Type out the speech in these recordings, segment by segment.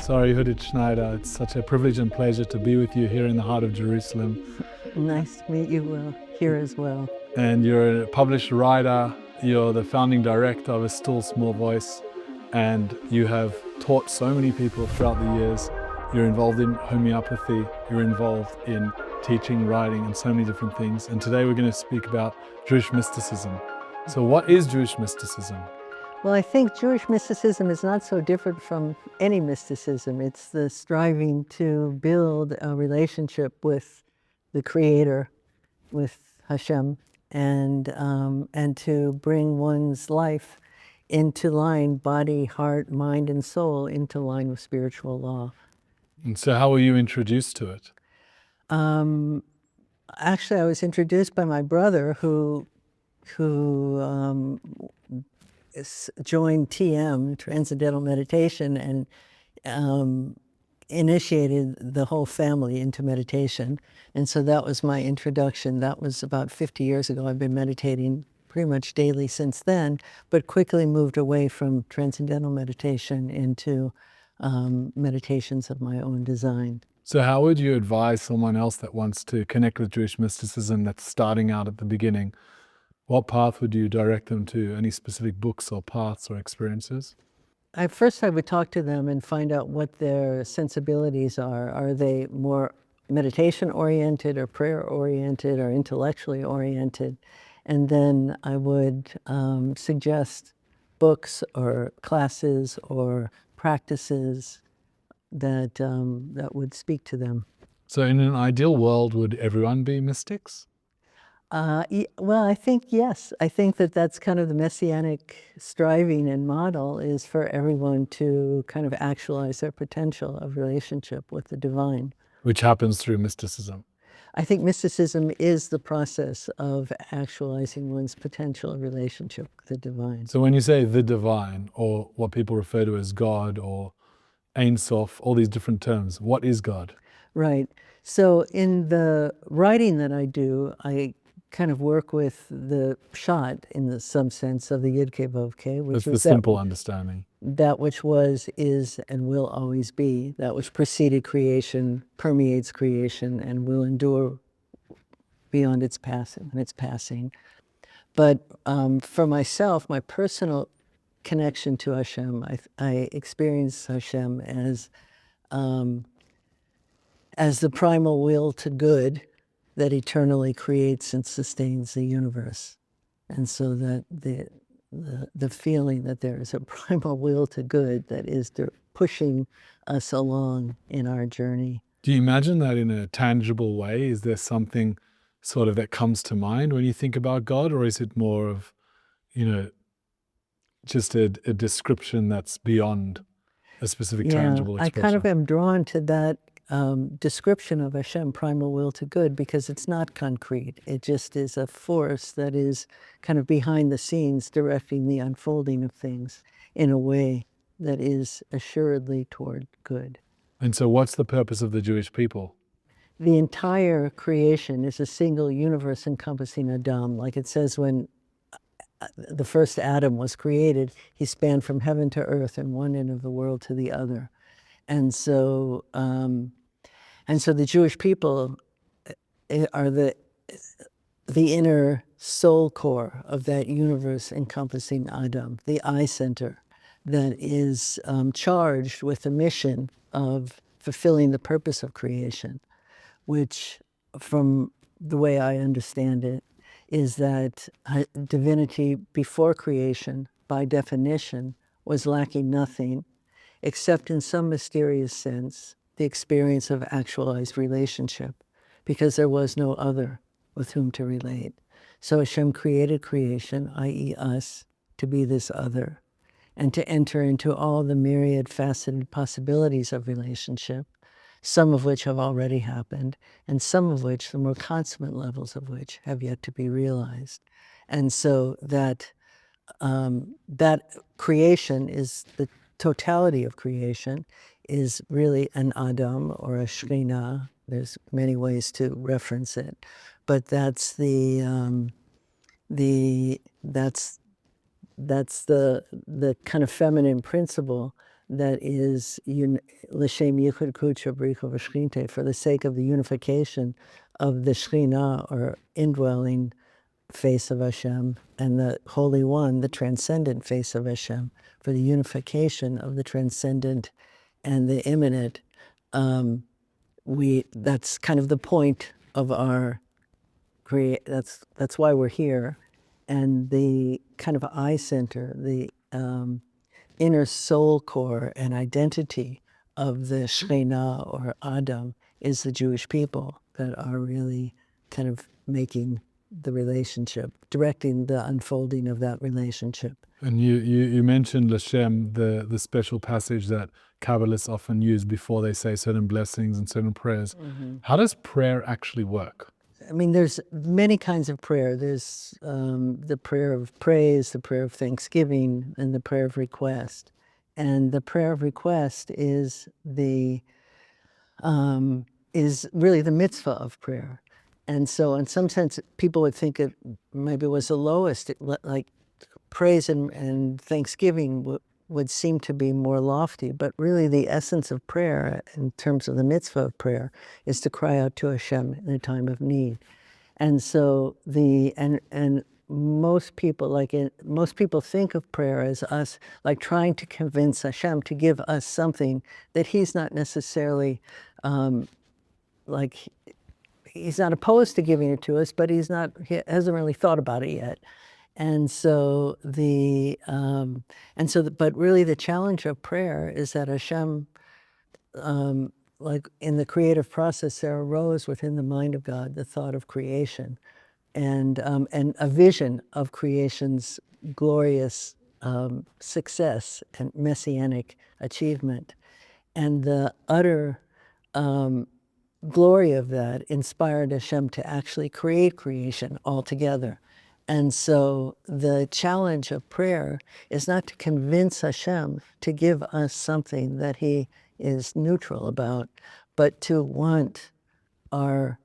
Sara Yehudit Schneider. It's such a privilege and pleasure to be with you here in the heart of Jerusalem. Nice to meet you, Will, here as well. And you're a published writer, you're the founding director of A Still Small Voice, and you have taught so many people throughout the years. You're involved in homeopathy, you're involved in teaching, writing, and so many different things. And today we're going to speak about Jewish mysticism. So what is Jewish mysticism? Well, I think Jewish mysticism is not so different from any mysticism. It's the striving to build a relationship with the Creator, with Hashem, and to bring one's life into line, body, heart, mind, and soul, into line with spiritual law. And so how were you introduced to it? Actually, I was introduced by my brother who joined TM, Transcendental Meditation, and initiated the whole family into meditation. And so that was my introduction. That was about 50 years ago. I've been meditating pretty much daily since then, but quickly moved away from transcendental meditation into meditations of my own design. So how would you advise someone else that wants to connect with Jewish mysticism, that's starting out at the beginning? What path would you direct them to? Any specific books or paths or experiences? First, I would talk to them and find out what their sensibilities are. Are they more meditation-oriented or prayer-oriented or intellectually oriented? And then I would suggest books or classes or practices that would speak to them. So in an ideal world, would everyone be mystics? Well, I think yes. I think that that's kind of the messianic striving and model, is for everyone to kind of actualize their potential of relationship with the divine. Which happens through mysticism. I think mysticism is the process of actualizing one's potential of relationship with the divine. So when you say the divine, or what people refer to as God or Ein Sof, all these different terms, what is God? Right. So in the writing that I do, I kind of work with the pshat in some sense of the Yud-Keh Vav-Keh, which That's is the simple understanding. that which was, is, and will always be, that which preceded creation, permeates creation, and will endure beyond its passing. But for myself, my personal connection to Hashem, I experience Hashem as the primal will to good that eternally creates and sustains the universe. And so that the feeling that there is a primal will to good that is pushing us along in our journey. Do you imagine that in a tangible way? Is there something sort of that comes to mind when you think about God, or is it more of, just a description that's beyond a specific tangible expression? I kind of am drawn to that description of Hashem, primal will to good, because it's not concrete. It just is a force that is kind of behind the scenes, directing the unfolding of things in a way that is assuredly toward good. And so what's the purpose of the Jewish people? The entire creation is a single universe encompassing Adam. Like it says, when the first Adam was created, he spanned from heaven to earth and one end of the world to the other. And so the Jewish people are the inner soul core of that universe encompassing Adam, the eye center that is charged with the mission of fulfilling the purpose of creation, which, from the way I understand it, is that divinity before creation, by definition, was lacking nothing, except in some mysterious sense, the experience of actualized relationship, because there was no other with whom to relate. So Hashem created creation, i.e. us, to be this other, and to enter into all the myriad faceted possibilities of relationship, some of which have already happened, and some of which, the more consummate levels of which, have yet to be realized. And so that creation is the totality of creation, is really an Adam or a Shekhinah. There's many ways to reference it, but that's the kind of feminine principle that is l'shem yichud kudsha bricha v'shchinte, for the sake of the unification of the Shekhinah, or indwelling face of Hashem, and the Holy One, the transcendent face of Hashem, for the unification of the transcendent and the immanent. That's kind of the point of our that's why we're here. And the kind of eye center, the inner soul core and identity of the Shekhinah, or Adam, is the Jewish people that are really kind of making the relationship, directing the unfolding of that relationship. And you mentioned L'Shem, the special passage that Kabbalists often use before they say certain blessings and certain prayers. How does prayer actually work? I mean, there's many kinds of prayer. There's the prayer of praise, the prayer of thanksgiving, and the prayer of request. And the prayer of request is really the mitzvah of prayer. And so in some sense, people would think it maybe was the lowest, like praise and thanksgiving would seem to be more lofty, but really the essence of prayer, in terms of the mitzvah of prayer, is to cry out to Hashem in a time of need. And so most people think of prayer as us like trying to convince Hashem to give us something that He's not necessarily He's not opposed to giving it to us, but he hasn't really thought about it yet. And so but really the challenge of prayer is that Hashem, like in the creative process, there arose within the mind of God the thought of creation, and a vision of creation's glorious success and messianic achievement, and the utter glory of that inspired Hashem to actually create creation altogether. And so the challenge of prayer is not to convince Hashem to give us something that He is neutral about, but to want our,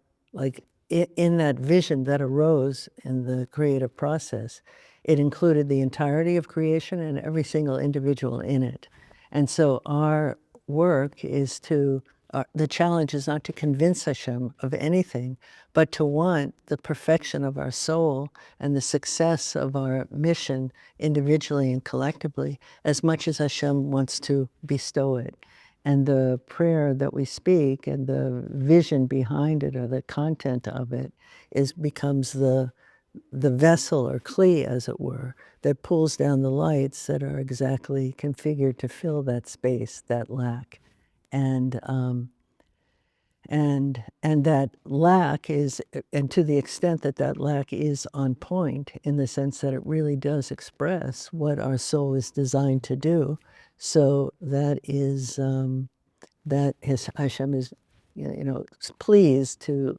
in that vision that arose in the creative process, it included the entirety of creation and every single individual in it. And so our work is the challenge is not to convince Hashem of anything, but to want the perfection of our soul and the success of our mission individually and collectively as much as Hashem wants to bestow it. And the prayer that we speak and the vision behind it, or the content of it, becomes the vessel, or kli, as it were, that pulls down the lights that are exactly configured to fill that space, that lack. And that lack is, and to the extent that that lack is on point, in the sense that it really does express what our soul is designed to do, so that Hashem is, pleased to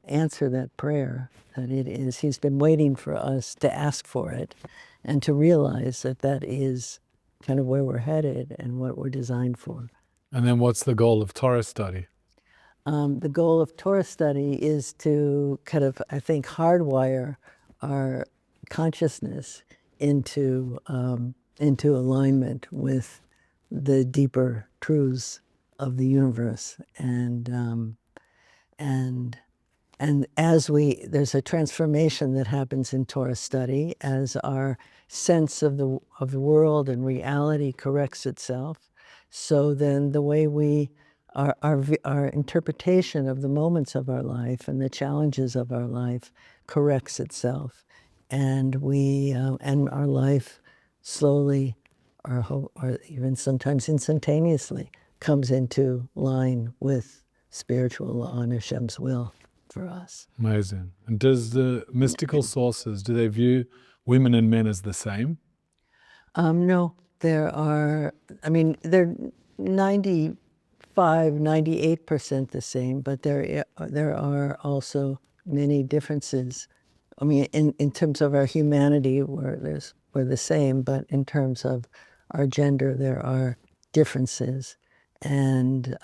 answer that prayer. That it is, He's been waiting for us to ask for it, and to realize that that is kind of where we're headed and what we're designed for. And then what's the goal of Torah study? The goal of Torah study is to kind of, I think, hardwire our consciousness into alignment with the deeper truths of the universe, and as there's a transformation that happens in Torah study as our sense of the world and reality corrects itself. So then the way our interpretation of the moments of our life and the challenges of our life corrects itself, and and our life slowly, or even sometimes instantaneously, comes into line with spiritual law and Hashem's will for us. Amazing. And does the mystical sources, do they view women and men as the same? No, they're 98% the same, but there are also many differences. I mean, in terms of our humanity, we're the same, but in terms of our gender, there are differences. And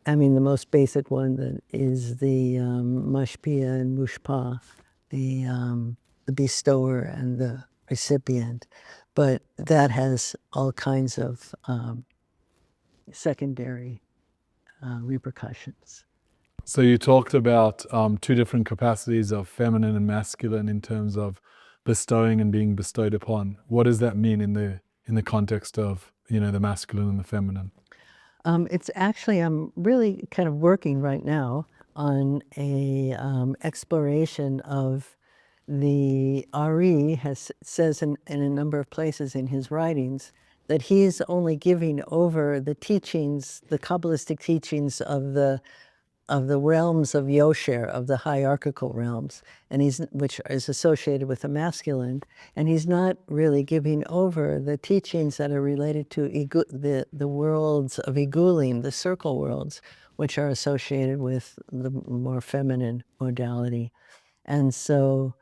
the most basic one that is the mashpia and mushpa, the bestower and the recipient. but that has all kinds of secondary repercussions. So you talked about two different capacities of feminine and masculine in terms of bestowing and being bestowed upon. What does that mean in the context of, you know, the masculine and the feminine? It's actually, I'm really kind of working right now on a exploration of the Ari says in a number of places in his writings that he's only giving over the teachings, the Kabbalistic teachings of the realms of Yosher, of the hierarchical realms, and which is associated with the masculine, and he's not really giving over the teachings that are related to the worlds of Igulim, the circle worlds, which are associated with the more feminine modality. And so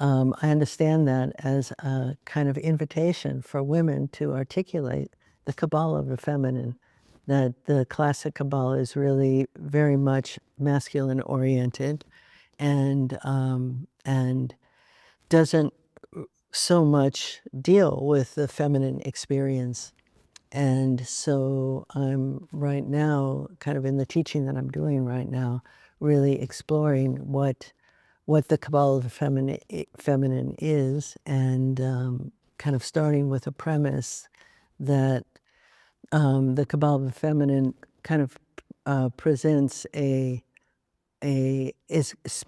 I understand that as a kind of invitation for women to articulate the Kabbalah of the feminine, that the classic Kabbalah is really very much masculine oriented and doesn't so much deal with the feminine experience. And so I'm right now, kind of in the teaching that I'm doing right now, really exploring what the Kabbalah of the feminine is, and kind of starting with a premise that the Kabbalah of the feminine kind of presents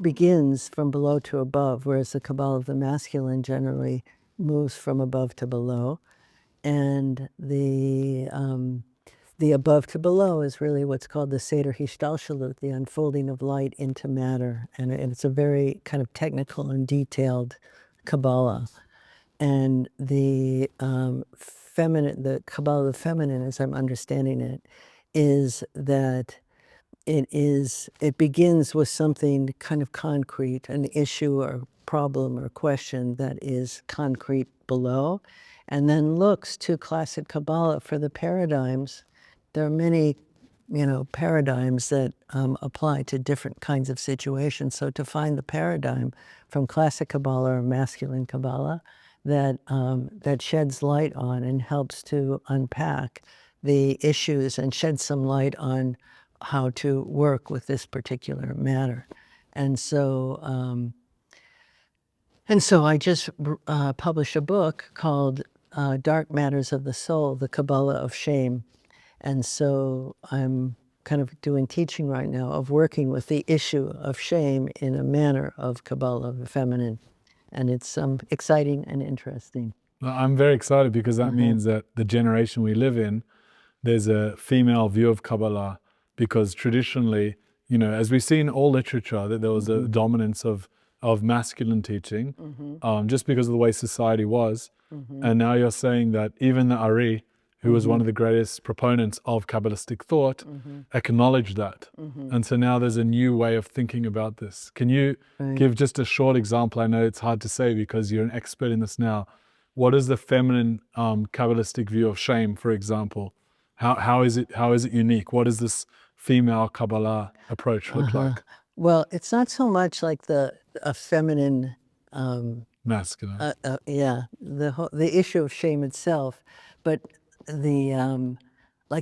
begins from below to above, whereas the Kabbalah of the masculine generally moves from above to below. And the above to below is really what's called the Seder Hishtalshalut, the unfolding of light into matter. And it's a very kind of technical and detailed Kabbalah. And the Kabbalah of the feminine, as I'm understanding it, is that it begins with something kind of concrete, an issue or problem or question that is concrete below, and then looks to classic Kabbalah for the paradigms. There are many, paradigms that apply to different kinds of situations. So to find the paradigm from classic Kabbalah or masculine Kabbalah that sheds light on and helps to unpack the issues and shed some light on how to work with this particular matter. And so I just published a book called Dark Matters of the Soul, the Kabbalah of Shame. And so I'm kind of doing teaching right now of working with the issue of shame in a manner of Kabbalah of the feminine. And it's exciting and interesting. Well, I'm very excited because that means that the generation we live in, there's a female view of Kabbalah, because traditionally, as we see in all literature, that there was a dominance of masculine teaching, just because of the way society was. And now you're saying that even the Ari, who was one of the greatest proponents of Kabbalistic thought, acknowledged that. And so now there's a new way of thinking about this. Can you give just a short example? I know it's hard to say because you're an expert in this now. What is the feminine Kabbalistic view of shame, for example? How is it unique? What does this female Kabbalah approach look like? Well, it's not so much like a feminine masculine. The issue of shame itself, but the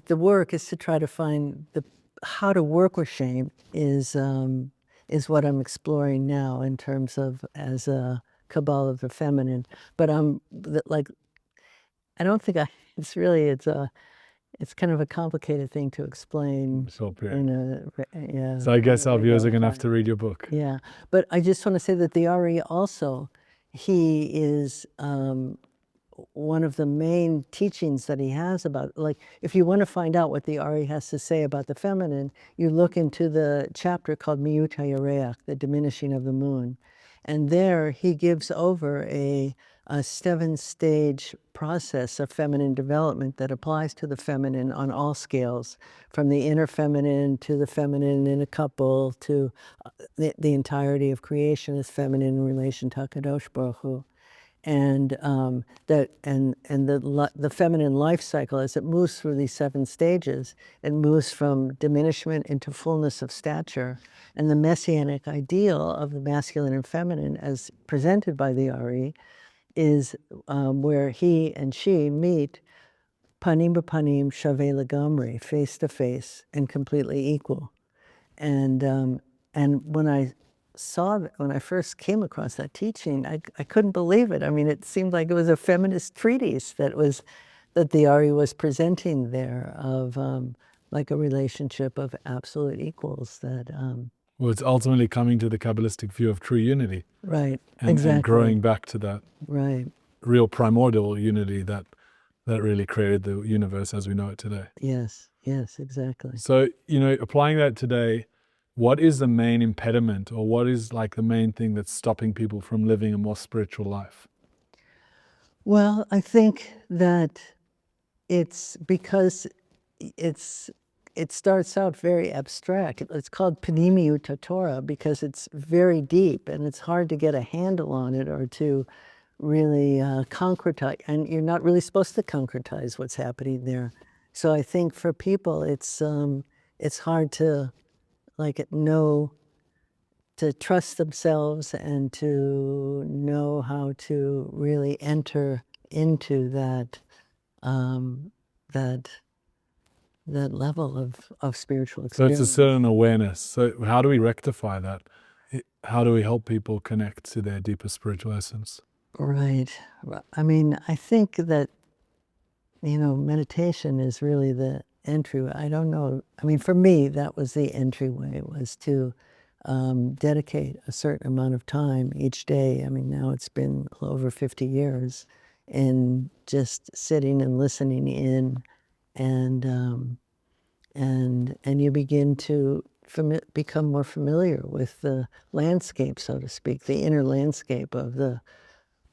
work is to try to find how to work with shame is what I'm exploring now in terms of as a Kabbalah of the feminine. But I don't think it's kind of a complicated thing to explain. So I guess our viewers are going to have to read your book. Yeah, but I just want to say that the Ari also, he is one of the main teachings that he has about, if you want to find out what the Ari has to say about the feminine, you look into the chapter called Miyut HaYareach, the diminishing of the moon. And there he gives over a 7-stage process of feminine development that applies to the feminine on all scales, from the inner feminine to the feminine in a couple to the entirety of creation is feminine in relation to HaKadosh Baruch Hu. And the feminine life cycle, as it moves through these 7 stages, it moves from diminishment into fullness of stature. And the messianic ideal of the masculine and feminine, as presented by the Ari, is where he and she meet panim b'panim shaveh legamri, face to face and completely equal. And when I saw that, when I first came across that teaching, I couldn't believe it. I mean, it seemed like it was a feminist treatise that the Ari was presenting there of like a relationship of absolute equals that. Well, it's ultimately coming to the Kabbalistic view of true unity. Right. And, exactly. and growing back to that Right. real primordial unity that really created the universe as we know it today. Yes. Yes. Exactly. So, applying that today, what is the main impediment, or what is like the main thing that's stopping people from living a more spiritual life? Well, I think that it's because it starts out very abstract. It's called Panimiyut Torah because it's very deep and it's hard to get a handle on it or to really concretize. And you're not really supposed to concretize what's happening there. So I think for people, it's hard to know, to trust themselves and to know how to really enter into that that level of spiritual So experience. it's a certain awareness. So how do we rectify that? How do we help people connect to their deeper spiritual essence? Right. Well, I mean, I think that, meditation is really the entry. I don't know. I mean, for me, that was the entryway, was to dedicate a certain amount of time each day. I mean, now it's been over 50 years in just sitting and listening in, and you begin to become more familiar with the landscape, so to speak, the inner landscape of the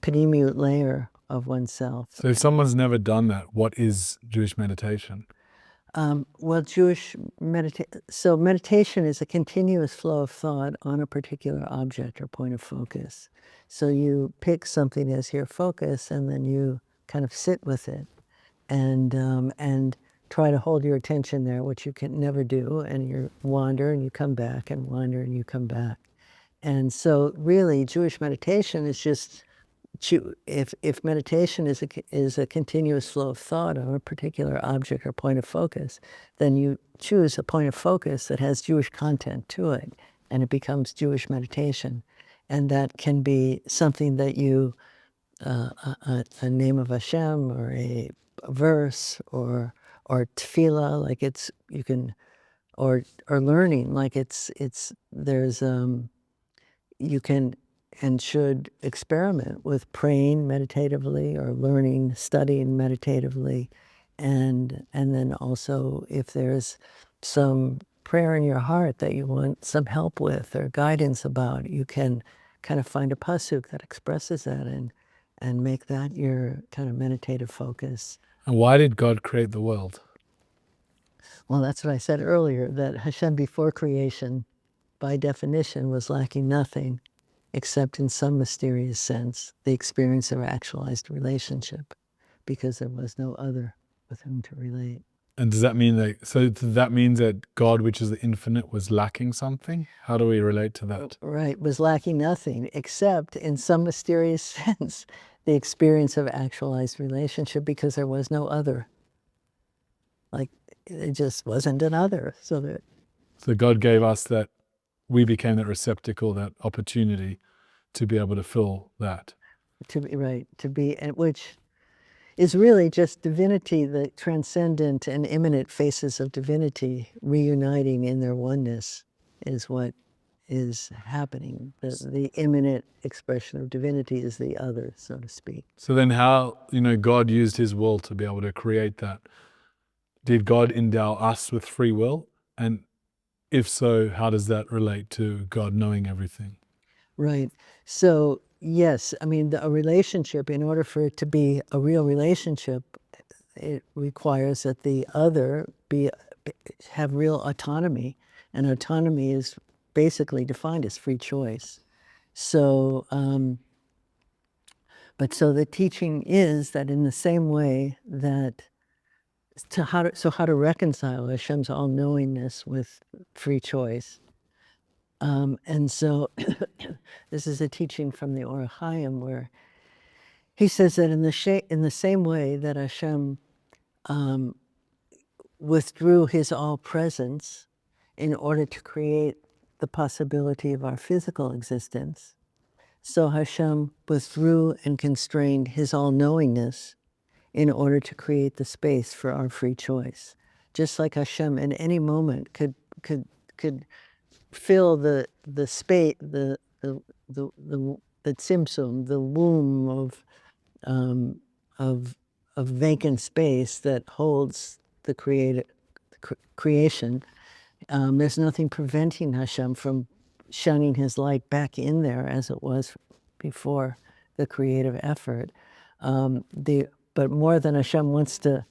panimiyut layer of oneself. So if someone's never done that, what is Jewish meditation? Well, so meditation is a continuous flow of thought on a particular object or point of focus. So you pick something as your focus, and then you kind of sit with it, and try to hold your attention there, which you can never do, and you wander and you come back and wander and you come back. And so really Jewish meditation is just, if meditation is a continuous flow of thought on a particular object or point of focus, then you choose a point of focus that has Jewish content to it, and it becomes Jewish meditation. And that can be something that you, a name of Hashem, or a verse, or tefillah, like you can, or learning, like there's you can and should experiment with praying meditatively or learning, studying meditatively, and then also if there's some prayer in your heart that you want some help with or guidance about, you can kind of find a pasuk that expresses that and make that your kind of meditative focus. And why did God create the world? Well, that's what I said earlier, that Hashem before creation, by definition, was lacking nothing except in some mysterious sense the experience of actualized relationship, because there was no other with whom to relate. And does that mean that means that God, which is the infinite, was lacking something? How do we relate to that? Right, was lacking nothing except in some mysterious sense the experience of actualized relationship, because there was no other. Like, it just wasn't an other. So God gave us that, we became that receptacle, that opportunity to be able to fill that. Which is really just divinity, the transcendent and immanent faces of divinity reuniting in their oneness is what is happening. The immanent expression of divinity is the other, so to speak. So then how, God used his will to be able to create that. Did God endow us with free will? And if so, how does that relate to God knowing everything? Right. So, yes, I mean, a relationship, in order for it to be a real relationship, it requires that the other have real autonomy, and autonomy is basically defined as free choice. So, so the teaching is that in the same way that how to reconcile Hashem's all-knowingness with free choice. And so this is a teaching from the Or HaChaim where He says that in the same way that Hashem withdrew his all-presence in order to create the possibility of our physical existence, so Hashem withdrew and constrained his all-knowingness in order to create the space for our free choice. Just like Hashem at any moment could fill the space, the tzimtzum, the womb of vacant space that holds the creation. There's nothing preventing Hashem from shining his light back in there as it was before the creative effort. But more than Hashem wants to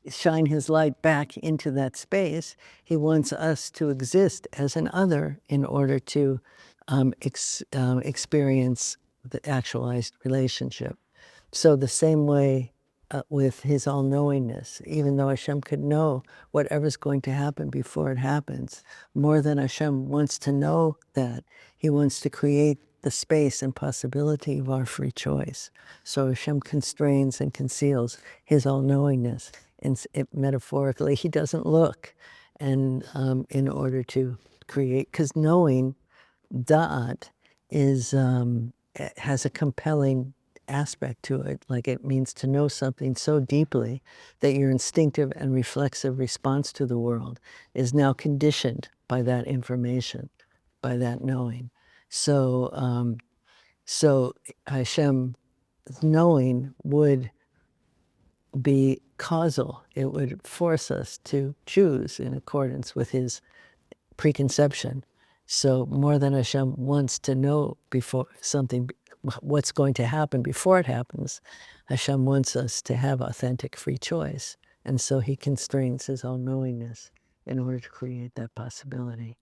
shine his light back into that space, he wants us to exist as an other in order to experience the actualized relationship. So the same way with his all-knowingness, even though Hashem could know whatever's going to happen before it happens, more than Hashem wants to know that, he wants to create the space and possibility of our free choice. So Hashem constrains and conceals his all-knowingness. And metaphorically, he doesn't look, and in order to create, because knowing, da'at, has a compelling aspect to it. Like, it means to know something so deeply that your instinctive and reflexive response to the world is now conditioned by that information, by that knowing. So Hashem's knowing would be causal. It would force us to choose in accordance with his preconception. So more than Hashem wants to know before something, what's going to happen before it happens, Hashem wants us to have authentic free choice. And so he constrains his own knowingness in order to create that possibility.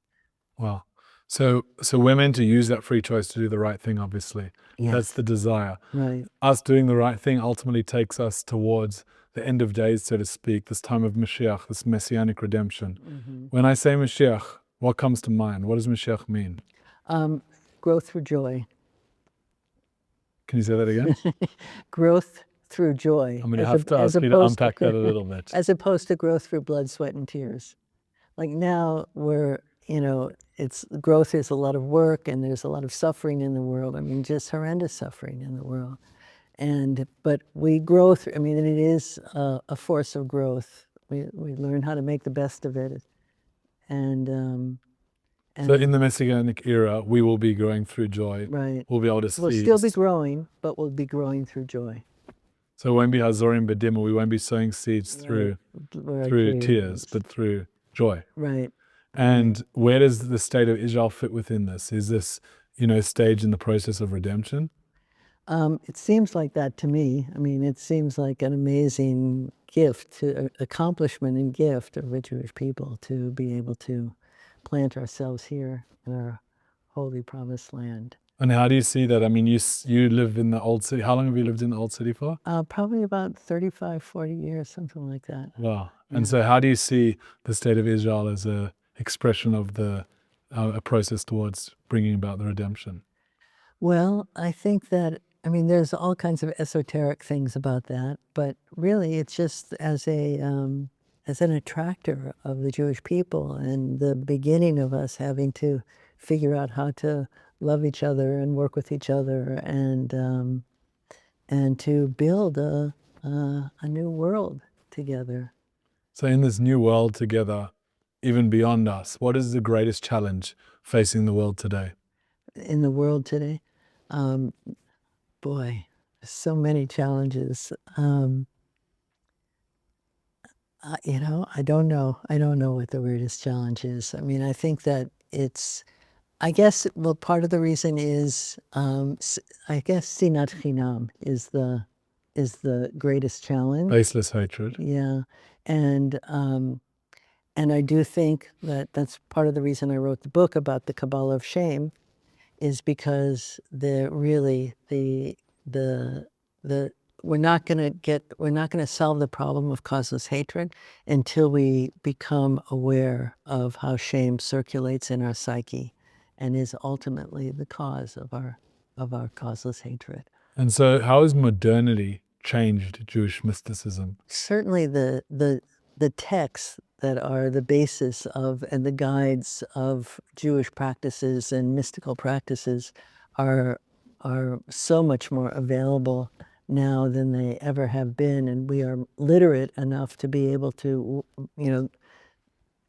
Wow. So we're meant to use that free choice to do the right thing, obviously. Yes. That's the desire. Right. Us doing the right thing ultimately takes us towards the end of days, so to speak, this time of Mashiach, this messianic redemption. Mm-hmm. When I say Mashiach, what comes to mind? What does Mashiach mean? Growth through joy. Can you say that again? Growth through joy. I'm going to have to ask you to unpack that a little bit. As opposed to growth through blood, sweat, and tears. Like now growth is a lot of work, and there's a lot of suffering in the world. I mean, just horrendous suffering in the world. But we grow through, it is a force of growth. We learn how to make the best of it. And so in the Messianic era, we will be growing through joy. Right. We'll be able to see. We'll still be growing, but we'll be growing through joy. So it won't be Hazorim Bedimah. We won't be sowing seeds through tears, but through joy. Right. And where does the state of Israel fit within this? Is this, stage in the process of redemption? It seems like that to me. It seems like an amazing gift, accomplishment and gift of the Jewish people to be able to plant ourselves here in our holy promised land. And how do you see that? You live in the old city. How long have you lived in the old city for? Probably about 35, 40 years, something like that. Wow. Yeah. And so how do you see the state of Israel as a expression of a process towards bringing about the redemption? Well, I think that, there's all kinds of esoteric things about that, but really it's just as an attractor of the Jewish people, and the beginning of us having to figure out how to love each other and work with each other and to build a new world together. So in this new world together, even beyond us, what is the greatest challenge facing the world today? In the world today? Boy, so many challenges. I don't know. I don't know what the greatest challenge is. I think that part of the reason is, sinat chinam is the greatest challenge. Baseless hatred. Yeah. And I do think that that's part of the reason I wrote the book about the Kabbalah of shame, is because we're not going to solve the problem of causeless hatred until we become aware of how shame circulates in our psyche and is ultimately the cause of our our causeless hatred. And so how has modernity changed Jewish mysticism? Certainly the texts that are the basis of and the guides of Jewish practices and mystical practices are so much more available now than they ever have been, and we are literate enough to be able to,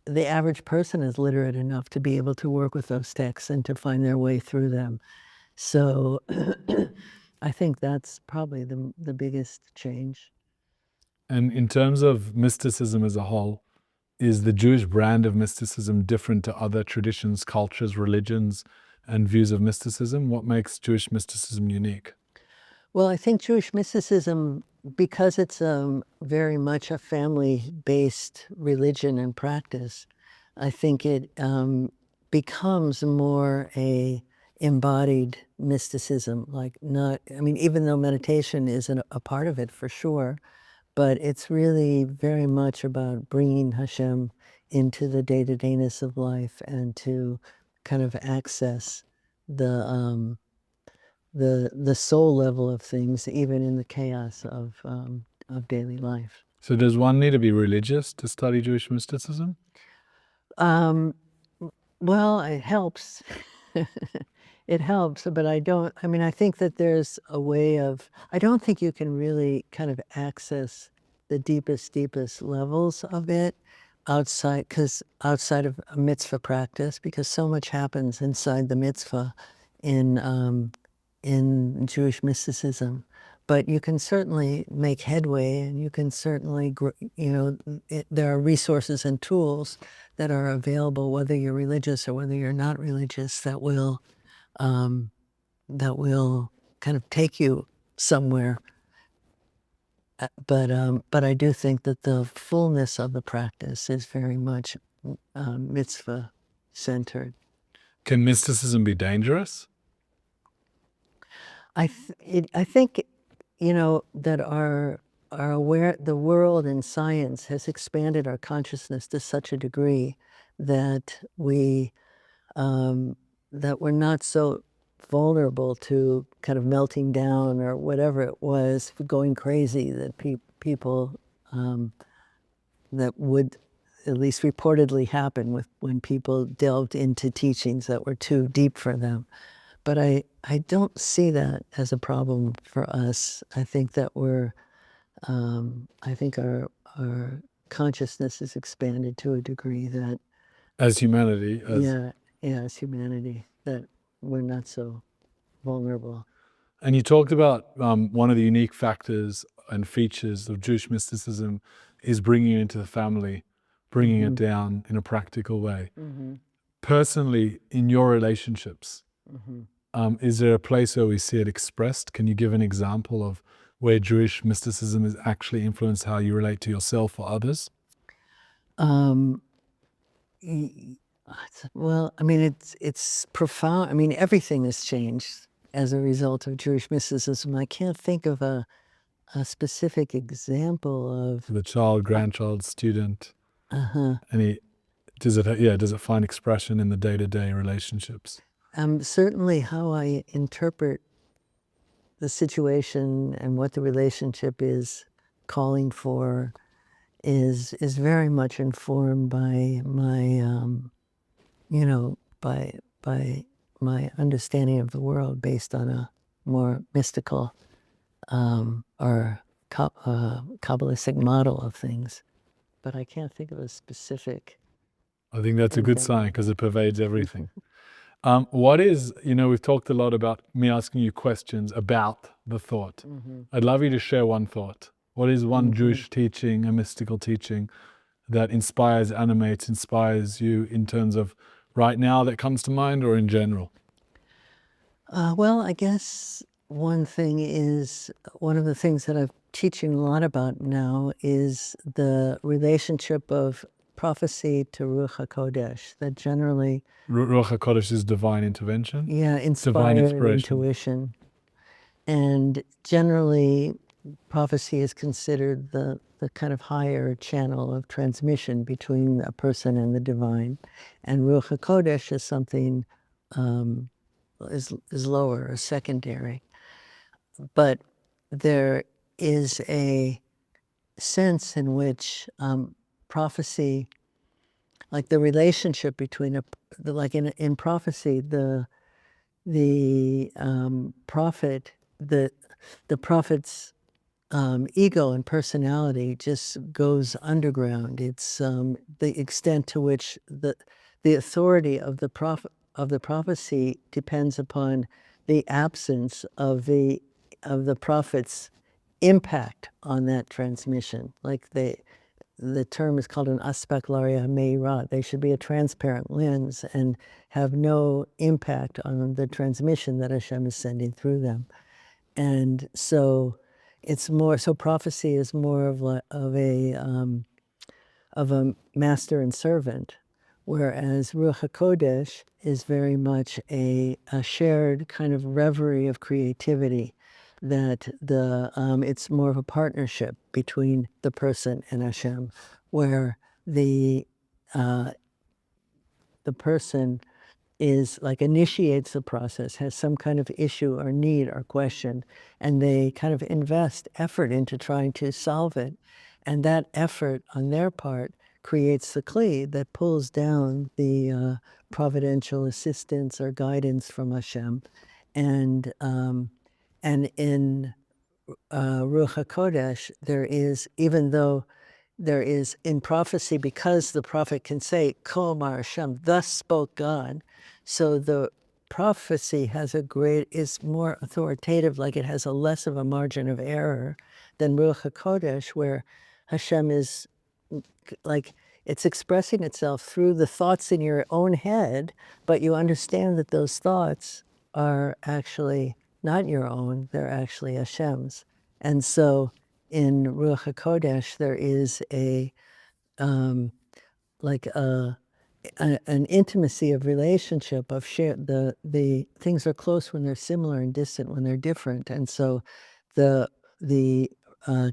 the average person is literate enough to be able to work with those texts and to find their way through them. So I think that's probably the biggest change. And in terms of mysticism as a whole, is the Jewish brand of mysticism different to other traditions, cultures, religions, and views of mysticism? What makes Jewish mysticism unique? Well, I think Jewish mysticism, because it's very much a family-based religion and practice, I think it becomes more a embodied mysticism. Like not, I mean, even though meditation is a part of it for sure, but it's really very much about bringing Hashem into the day-to-dayness of life and to kind of access the soul level of things, even in the chaos of daily life. So does one need to be religious to study Jewish mysticism? Um, well, it helps. It helps, but I mean, I think that there's a way of, I don't think you can really kind of access the deepest levels of it outside of a mitzvah practice, because so much happens inside the mitzvah in Jewish mysticism. But you can certainly make headway, and you can certainly, there are resources and tools that are available, whether you're religious or whether you're not religious, that will kind of take you somewhere. But I do think that the fullness of the practice is very much mitzvah centered. Can mysticism be dangerous? I think, that the world and science has expanded our consciousness to such a degree that we're not so vulnerable to kind of melting down or whatever it was, going crazy, that people that would at least reportedly happen when people delved into teachings that were too deep for them. But I don't see that as a problem for us. I think that I think our consciousness is expanded to a degree that, As humanity, as humanity, that we're not so vulnerable. And you talked about one of the unique factors and features of Jewish mysticism is bringing it into the family, bringing it down in a practical way. Personally, in your relationships, is there a place where we see it expressed? Can you give an example of where Jewish mysticism has actually influenced how you relate to yourself or others? Well, I mean, it's profound. I mean, everything has changed as a result of Jewish mysticism. I can't think of a specific example of. The child, grandchild, student. Does it find expression in the day-to-day relationships? Certainly how I interpret the situation and what the relationship is calling for is very much informed by my by my understanding of the world, based on a more mystical or Kabbalistic model of things. But I can't think of a specific. I think that's a good sign, because it pervades everything. What is, we've talked a lot about me asking you questions about the thought. I'd love you to share one thought. What is one Jewish teaching, a mystical teaching, that inspires you in terms of right now that comes to mind, or in general? Well, I guess one of the things that I'm teaching a lot about now is the relationship of prophecy to Ruach HaKodesh, that generally. Ruach HaKodesh is divine intervention? Yeah, Divine inspired inspiration. intuition. And generally, prophecy is considered the kind of higher channel of transmission between a person and the divine. And Ruach HaKodesh is something is lower or secondary. But there is a sense in which prophecy, like the relationship between like in prophecy, the prophet, the prophet's ego and personality just goes underground. It's the extent to which the authority of the prophecy depends upon the absence of the prophet's impact on that transmission. Like the term is called an aspecularia meira. They should be a transparent lens and have no impact on the transmission that Hashem is sending through them. And so it's more, so prophecy is more of a master and servant, whereas Ruach HaKodesh is very much a shared kind of reverie of creativity, that it's more of a partnership between the person and Hashem, where the person is like initiates the process, has some kind of issue or need or question, and they kind of invest effort into trying to solve it. And that effort on their part creates the kli that pulls down the providential assistance or guidance from Hashem. And in Ruach HaKodesh, there is, even though there is in prophecy, because the prophet can say, Ko Amar Hashem, thus spoke God, so the prophecy is more authoritative, like it has a less of a margin of error than Ruach HaKodesh, where Hashem is like, it's expressing itself through the thoughts in your own head, but you understand that those thoughts are actually not your own, they're actually Hashem's. And so in Ruach HaKodesh, there is an intimacy of relationship, of share. The things are close when they're similar and distant when they're different. And so the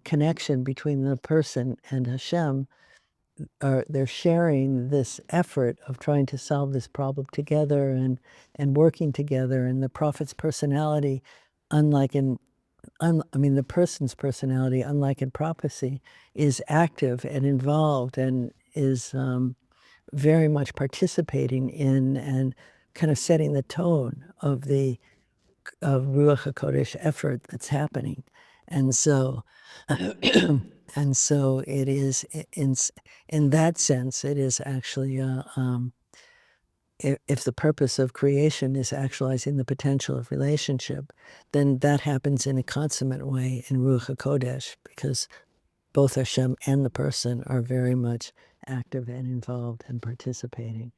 connection between the person and Hashem, they're sharing this effort of trying to solve this problem together and working together. And the prophet's personality, the person's personality, unlike in prophecy, is active and involved and is very much participating in and kind of setting the tone of the Ruach HaKodesh effort that's happening. And so and so it is, in that sense, it is actually if the purpose of creation is actualizing the potential of relationship, then that happens in a consummate way in Ruach HaKodesh, because both Hashem and the person are very much active and involved and participating.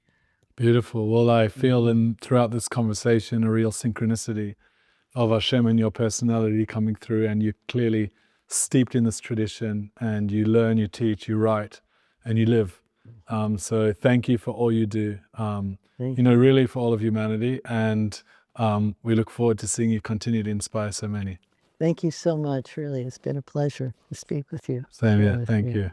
Beautiful. Well, I feel throughout this conversation a real synchronicity of Hashem and your personality coming through, and you're clearly steeped in this tradition, and you learn, you teach, you write, and you live. So thank you for all you do, really for all of humanity, and we look forward to seeing you continue to inspire so many. Thank you so much. Really, it's been a pleasure to speak with you. Same here. Thank you.